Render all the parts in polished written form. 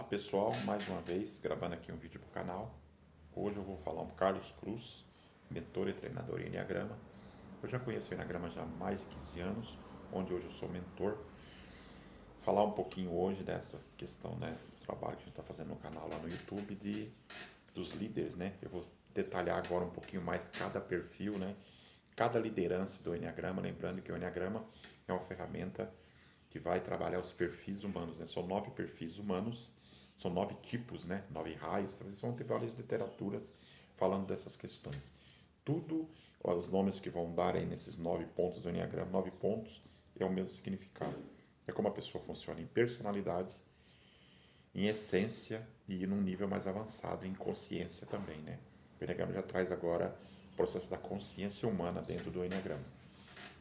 pessoal, mais uma vez gravando aqui um vídeo para o canal. Hoje eu vou falar com Carlos Cruz, mentor e treinador em Enneagrama. Eu já conheço o Enneagrama já há mais de 15 anos, onde hoje eu sou mentor. Falar um pouquinho hoje dessa questão, né, do trabalho que a gente está fazendo no canal lá no YouTube dos líderes, né? Eu vou detalhar agora um pouquinho mais cada perfil, né? Cada liderança do Enneagrama, lembrando que o Enneagrama é uma ferramenta que vai trabalhar os perfis humanos, né? São 9 perfis humanos, são 9 tipos, né? 9 raios, então vão ter várias literaturas falando dessas questões. Tudo, os nomes que vão dar aí nesses 9 pontos do Enneagrama, 9 pontos, é o mesmo significado. É como a pessoa funciona em personalidade, em essência e num nível mais avançado em consciência também, né? O Enneagrama já traz agora o processo da consciência humana dentro do Enneagrama,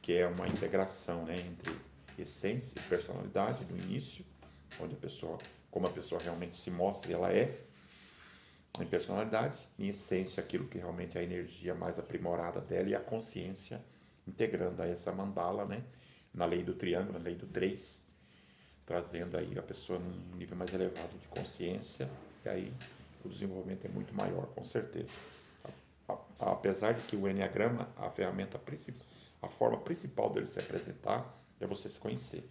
que é uma integração, né, entre essência e personalidade no início, onde a pessoa, como a pessoa realmente se mostra, ela é em personalidade, em essência aquilo que realmente é a energia mais aprimorada dela e a consciência integrando a essa mandala, né, na lei do triângulo, na lei do 3, trazendo aí a pessoa num nível mais elevado de consciência, e aí o desenvolvimento é muito maior, com certeza. Apesar de que o Enneagrama, a ferramenta principal, a forma principal dele se apresentar é você se conhecer.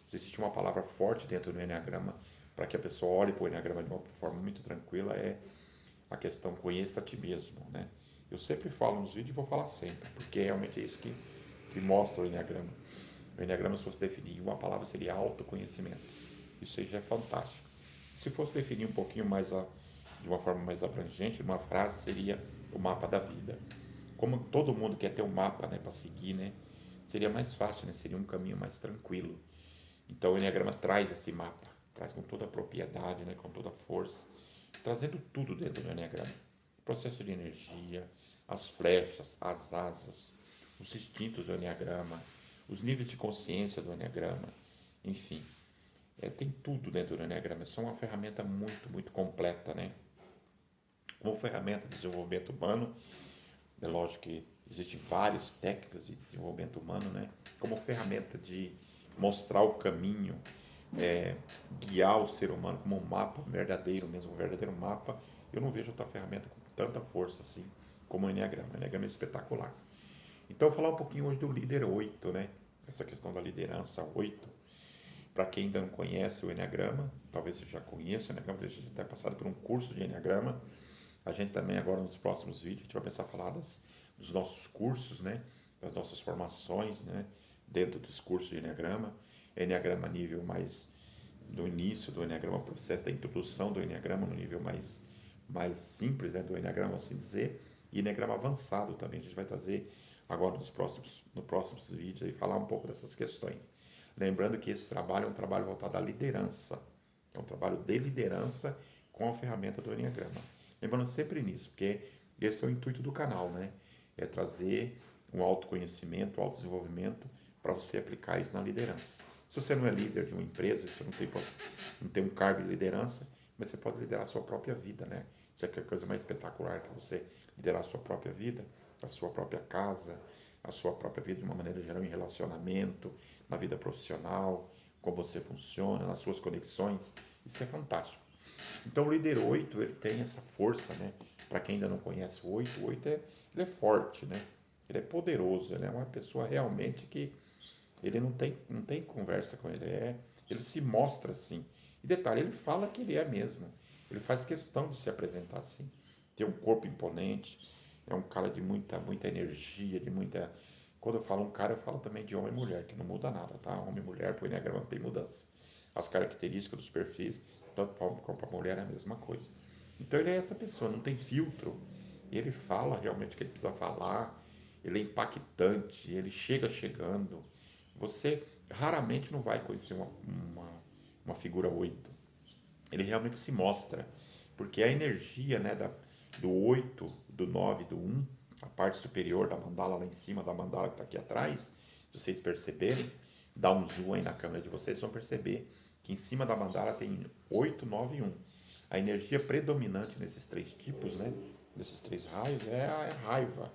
Se existe uma palavra forte dentro do Enneagrama para que a pessoa olhe para o Enneagrama de uma forma muito tranquila, é a questão conheça a ti mesmo, né? Eu sempre falo nos vídeos e vou falar sempre, porque realmente é isso que mostra o Enneagrama. O Enneagrama, se fosse definir uma palavra, seria autoconhecimento. Isso aí já é fantástico. Se fosse definir um pouquinho mais de uma forma mais abrangente, uma frase seria o mapa da vida. Como todo mundo quer ter um mapa, né, para seguir, né, seria mais fácil, né, seria um caminho mais tranquilo. Então o Enneagrama traz esse mapa, traz com toda a propriedade, né, com toda a força, trazendo tudo dentro do Enneagrama. O processo de energia, as flechas, as asas, os instintos do Enneagrama, os níveis de consciência do Enneagrama, enfim. Tem tudo dentro do Enneagrama. É uma ferramenta muito, muito completa, né? Como ferramenta de desenvolvimento humano, é lógico que existem várias técnicas de desenvolvimento humano, né? Como ferramenta de mostrar o caminho, guiar o ser humano como um mapa verdadeiro, mesmo um verdadeiro mapa, eu não vejo outra ferramenta com tanta força assim como o Enneagrama. O Enneagrama é espetacular. Então, eu vou falar um pouquinho hoje do líder 8, né? Essa questão da liderança 8. Para quem ainda não conhece o Enneagrama, talvez você já conheça o Enneagrama, a gente até passado por um curso de Enneagrama. A gente também agora nos próximos vídeos, a gente vai começar a falar dos nossos cursos, né? Das nossas formações, né? Dentro dos cursos de Enneagrama. Enneagrama nível mais no início do Enneagrama, processo da introdução do Enneagrama no nível mais simples, né? Do Enneagrama, assim dizer. E Enneagrama avançado também, a gente vai trazer agora nos próximos vídeos e falar um pouco dessas questões. Lembrando que esse trabalho é um trabalho voltado à liderança. É um trabalho de liderança com a ferramenta do Enneagrama. Lembrando sempre nisso, porque esse é o intuito do canal, né? É trazer um autoconhecimento, um autodesenvolvimento para você aplicar isso na liderança. Se você não é líder de uma empresa, você não tem um cargo de liderança, mas você pode liderar a sua própria vida, né? Isso é a coisa mais espetacular que você liderar a sua própria vida, a sua própria casa, a sua própria vida de uma maneira geral em relacionamento, na vida profissional, como você funciona, nas suas conexões. Isso é fantástico. Então o líder 8 ele tem essa força, né? Para quem ainda não conhece o 8 ele é forte, né? Ele é poderoso, ele é uma pessoa realmente que ele não tem conversa com ele, ele se mostra assim. E detalhe, ele fala que ele é mesmo. Ele faz questão de se apresentar assim. Tem um corpo imponente, é um cara de muita energia, de muita. Quando eu falo um cara, eu falo também de homem e mulher, que não muda nada, tá? Homem e mulher, pro Enneagrama não tem mudança. As características dos perfis, tanto para homem como para mulher, é a mesma coisa. Então ele é essa pessoa, não tem filtro. Ele fala realmente o que ele precisa falar, ele é impactante, ele chega chegando. Você raramente não vai conhecer uma figura 8. Ele realmente se mostra, porque a energia, né, do 8, do 9, do 1, a parte superior da mandala lá em cima da mandala que está aqui atrás, se vocês perceberem, dá um zoom aí na câmera de vocês, vão perceber que em cima da mandala tem 8, 9 e 1. A energia predominante nesses três tipos, né, desses três raios, é a raiva,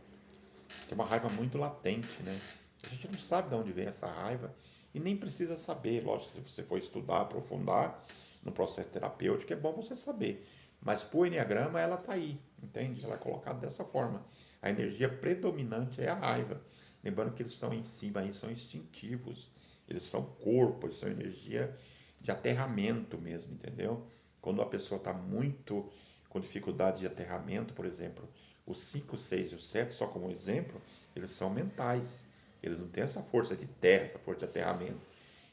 que é uma raiva muito latente, né? A gente não sabe de onde vem essa raiva e nem precisa saber, lógico, se você for estudar, aprofundar, no processo terapêutico, é bom você saber. Mas para o Enneagrama, ela está aí, entende? Ela é colocada dessa forma. A energia predominante é a raiva. Lembrando que eles são em cima, aí são instintivos. Eles são corpo, eles são energia de aterramento mesmo, entendeu? Quando a pessoa está muito com dificuldade de aterramento, por exemplo, os 5, 6 e o 7, só como exemplo, eles são mentais. Eles não têm essa força de terra, essa força de aterramento.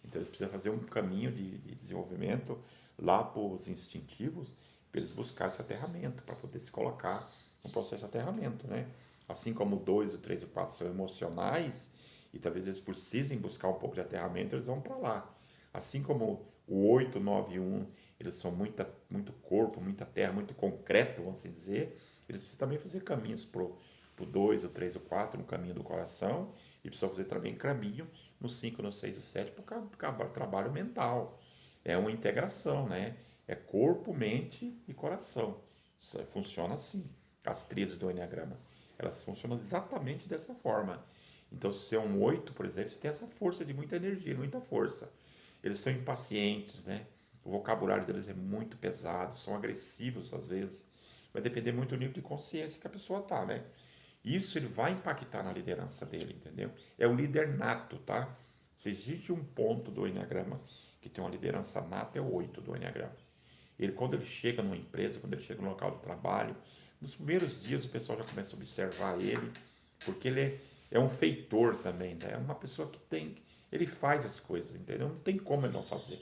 Então eles precisam fazer um caminho de desenvolvimento lá para os instintivos, para eles buscarem esse aterramento, para poder se colocar no processo de aterramento, né? Assim como o 2, o 3 e o 4 são emocionais, e talvez eles precisem buscar um pouco de aterramento, eles vão para lá. Assim como o 8, 9 e 1, eles são muito corpo, muita terra, muito concreto, vamos assim dizer, eles precisam também fazer caminhos para o 2, o 3 e o 4, no caminho do coração, e precisam fazer também caminho no 5, no 6 e no 7 para o trabalho mental. É uma integração, né? É corpo, mente e coração. Isso funciona assim. As tríades do Enneagrama, elas funcionam exatamente dessa forma. Então, se você é um 8, por exemplo, você tem essa força de muita energia, muita força. Eles são impacientes, né? O vocabulário deles é muito pesado, são agressivos às vezes. Vai depender muito do nível de consciência que a pessoa tá, né? Isso ele vai impactar na liderança dele, entendeu? É o líder nato, tá? Se existe um ponto do Enneagrama que tem uma liderança nata, é o 8 do Enneagrama. Ele, quando ele chega numa empresa, quando ele chega no local de trabalho, nos primeiros dias o pessoal já começa a observar ele, porque ele é um feitor também, né? É uma pessoa que tem, ele faz as coisas, entendeu? Não tem como ele não fazer.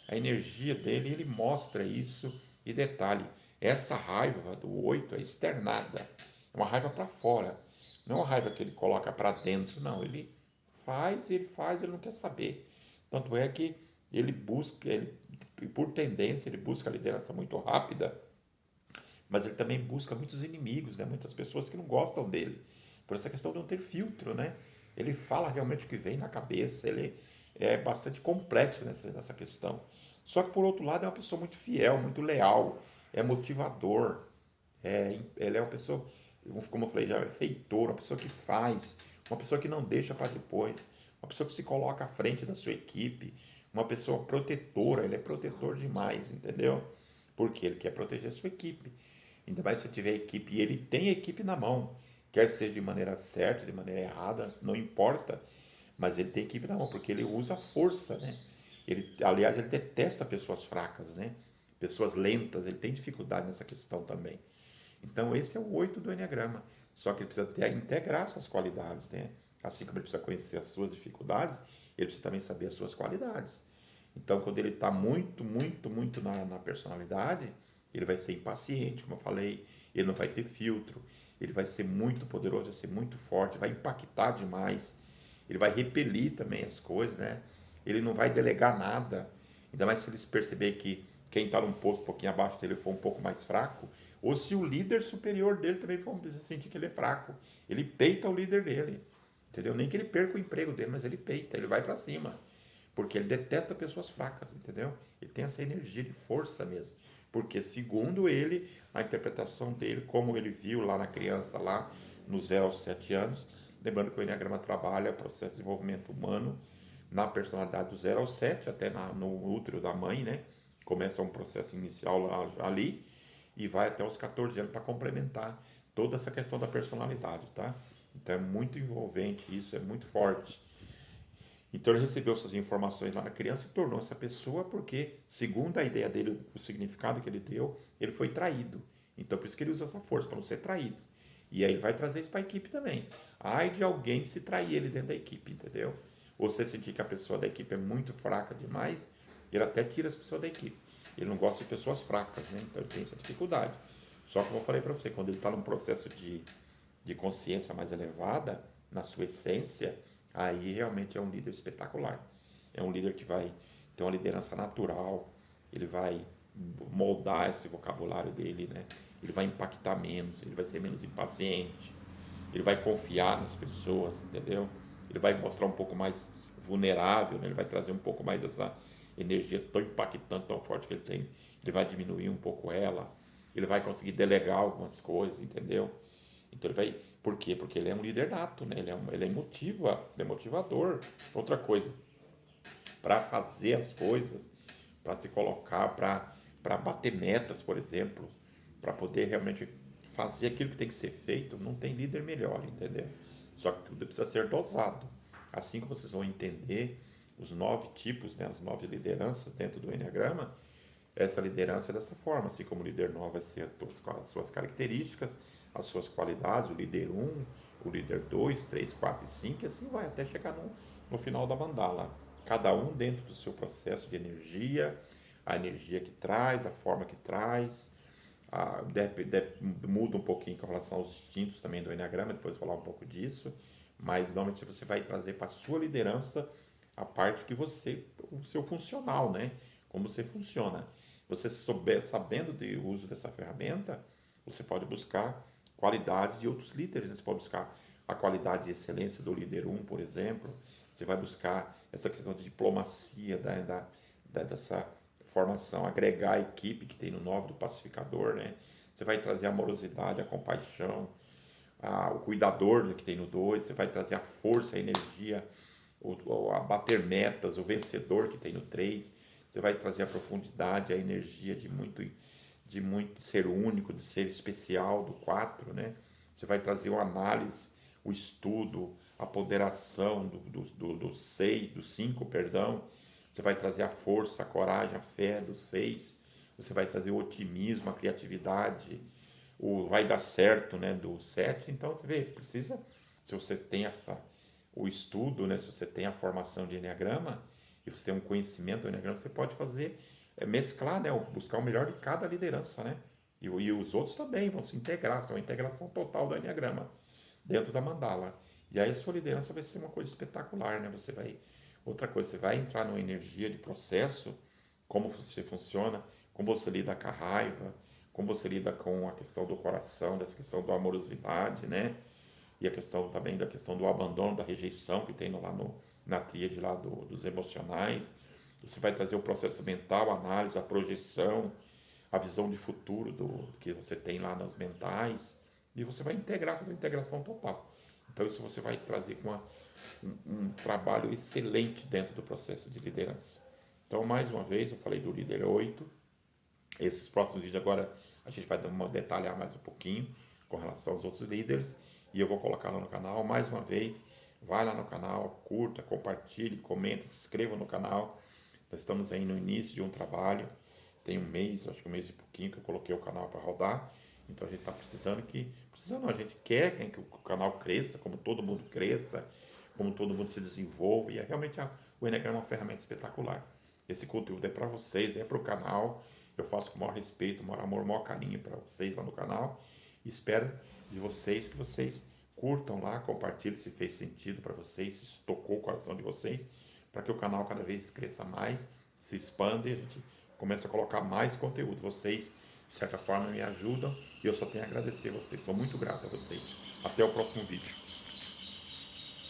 A energia dele, ele mostra isso. E detalhe, essa raiva do 8 é externada. É uma raiva para fora. Não é uma raiva que ele coloca para dentro, não. Ele faz, ele não quer saber. Tanto é que ele busca, por tendência, ele busca a liderança muito rápida, mas ele também busca muitos inimigos, né? Muitas pessoas que não gostam dele. Por essa questão de não ter filtro, né? Ele fala realmente o que vem na cabeça, ele é bastante complexo nessa questão. Só que, por outro lado, é uma pessoa muito fiel, muito leal, é motivador, ele é uma pessoa, como eu falei, já é feitor, uma pessoa que faz, uma pessoa que não deixa para depois, uma pessoa que se coloca à frente da sua equipe, uma pessoa protetora, ele é protetor demais, entendeu? Porque ele quer proteger a sua equipe. Ainda mais se tiver equipe, e ele tem a equipe na mão, quer seja de maneira certa, de maneira errada, não importa, mas ele tem a equipe na mão, porque ele usa a força, né? Aliás, ele detesta pessoas fracas, né? Pessoas lentas, ele tem dificuldade nessa questão também. Então, esse é o 8 do Enneagrama. Só que ele precisa integrar essas qualidades, né? Assim como ele precisa conhecer as suas dificuldades, ele precisa também saber as suas qualidades. Então, quando ele está muito na personalidade, ele vai ser impaciente, como eu falei, ele não vai ter filtro, ele vai ser muito poderoso, vai ser muito forte, vai impactar demais, ele vai repelir também as coisas, né? Ele não vai delegar nada, ainda mais se eles perceber que quem está num posto um pouquinho abaixo dele for um pouco mais fraco, ou se o líder superior dele também for sentir que ele é fraco, ele peita o líder dele, entendeu? Nem que ele perca o emprego dele, mas ele peita, ele vai para cima, porque ele detesta pessoas fracas, entendeu? Ele tem essa energia de força mesmo, porque segundo ele, a interpretação dele, como ele viu lá na criança, lá no 0 aos 7 anos, lembrando que o Enneagrama trabalha o processo de desenvolvimento humano na personalidade do 0 ao 7, até no útero da mãe, né? Começa um processo inicial lá, ali e vai até os 14 anos para complementar toda essa questão da personalidade, tá? Então é muito envolvente isso, é muito forte. Então ele recebeu essas informações lá na criança e tornou essa pessoa porque, segundo a ideia dele, o significado que ele deu, ele foi traído. Então por isso que ele usa essa força, para não ser traído. E aí ele vai trazer isso para a equipe também. Ai de alguém se trair ele dentro da equipe, entendeu? Ou você sentir que a pessoa da equipe é muito fraca demais, ele até tira as pessoas da equipe. Ele não gosta de pessoas fracas, né? Então ele tem essa dificuldade. Só que como eu falei para você, quando ele está num processo de consciência mais elevada, na sua essência, aí realmente é um líder espetacular. É um líder que vai ter uma liderança natural, ele vai moldar esse vocabulário dele, né? Ele vai impactar menos, ele vai ser menos impaciente, ele vai confiar nas pessoas, entendeu? Ele vai mostrar um pouco mais vulnerável, né? Ele vai trazer um pouco mais dessa energia tão impactante, tão forte que ele tem. Ele vai diminuir um pouco ela, ele vai conseguir delegar algumas coisas, entendeu? Então ele vai. Por quê? Porque ele é um líder nato, né? Ele é motivador. Outra coisa, para fazer as coisas, para se colocar, para bater metas, por exemplo, para poder realmente fazer aquilo que tem que ser feito. Não tem líder melhor, entendeu? Só que tudo precisa ser dosado. Assim como vocês vão entender os 9 tipos, né, as 9 lideranças dentro do Enneagrama, essa liderança é dessa forma, assim como o líder 9 vai ser as suas características, as suas qualidades, o líder 1, o líder 2, 3, 4 e 5, e assim vai até chegar no final da mandala. Cada um dentro do seu processo de energia, a energia que traz, a forma que traz, muda um pouquinho com relação aos instintos também do Enneagrama, depois vou falar um pouco disso, mas normalmente você vai trazer para a sua liderança a parte que você, o seu funcional, né? Como você funciona. Você sabendo do uso dessa ferramenta, você pode buscar qualidades de outros líderes, né? Você pode buscar a qualidade de excelência do líder 1, por exemplo, você vai buscar essa questão de diplomacia dessa formação, agregar a equipe que tem no 9 do pacificador, né? Você vai trazer a amorosidade, a compaixão, o cuidador que tem no 2, você vai trazer a força, a energia, a bater metas, o vencedor que tem no 3, você vai trazer a profundidade, a energia de ser único, de ser especial do 4, né? Você vai trazer o análise, o estudo, a ponderação do 6, do 5, perdão. Você vai trazer a força, a coragem, a fé do 6. Você vai trazer o otimismo, a criatividade, o vai dar certo, né, do 7. Então, você vê, precisa, se você tem o estudo, né, se você tem a formação de Enneagrama, e você tem um conhecimento do Enneagrama, você pode fazer, mesclar, né, buscar o melhor de cada liderança, né? E os outros também vão se integrar, são uma integração total do Enneagrama dentro da mandala. E aí a sua liderança vai ser uma coisa espetacular, né? Outra coisa, você vai entrar numa energia de processo, como você funciona, como você lida com a raiva, como você lida com a questão do coração, dessa questão da amorosidade, né? E a questão também da questão do abandono, da rejeição que tem lá na tríade lá dos emocionais. Você vai trazer o processo mental, a análise, a projeção, a visão de futuro que você tem lá nas mentais, e você vai integrar, fazer a integração total. Então isso você vai trazer com um trabalho excelente dentro do processo de liderança. Então, mais uma vez, eu falei do líder 8. Esses próximos vídeos agora a gente vai detalhar mais um pouquinho com relação aos outros líderes, e eu vou colocar lá no canal. Mais uma vez, vai lá no canal, curta, compartilhe, comenta, se inscreva no canal. Nós estamos aí no início de um trabalho, tem um mês, acho que um mês e pouquinho que eu coloquei o canal para rodar. Então a gente está a gente quer que o canal cresça, como todo mundo cresça, como todo mundo se desenvolva, e realmente o Enneagrama é uma ferramenta espetacular. Esse conteúdo é para vocês, é para o canal, eu faço com o maior respeito, o maior amor, o maior carinho para vocês lá no canal, e espero de vocês que vocês curtam lá, compartilhem se fez sentido para vocês, se tocou o coração de vocês, para que o canal cada vez cresça mais, se expanda e a gente comece a colocar mais conteúdo. Vocês, de certa forma, me ajudam e eu só tenho a agradecer a vocês. Sou muito grato a vocês. Até o próximo vídeo.